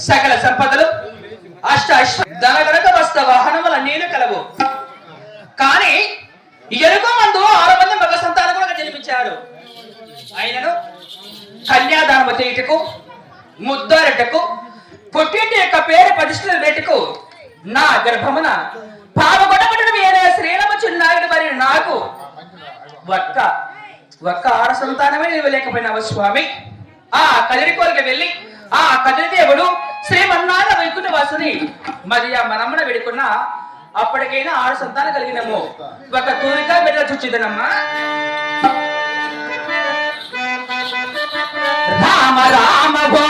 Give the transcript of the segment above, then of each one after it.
సకల సంపదలు అష్ట ధనగనక వస్త వాహనముల నీళ్ళు కలవు. కానీ ఎరుకో మందు 6 మంది మగ సంతానం కూడా జన్మించారు. ఆయనను కన్యాదానము చేయుటకు, ముద్దారటకు, పుట్టింటి యొక్క పేరు ప్రతిష్టలు వేటుకు నా గర్భమున పాపగొడబడిన శ్రీరామచంద్రుడు మరి నాకు ఒక్క ఆడ సంతానమే ఇవ్వలేకపోయినావు స్వామి. ఆ కదిరి కోరిక వెళ్ళి ఆ కదిరి దేవుడు శ్రీమన్నారాయణ వైకుంఠ వాసుని మరి ఆ మనమ్మన వేడుకున్న అప్పటికైనా 6 సంతానం కలిగినము. ఒక తూరిక బిడ్డ చూచిదనమ్మా. రామ రామ గో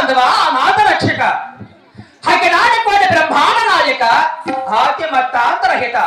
బాంధవ నాథ రక్షక హకినాటి కోటి బ్రహ్మాండ నాయక ఆద్య మత్తాంతరహిత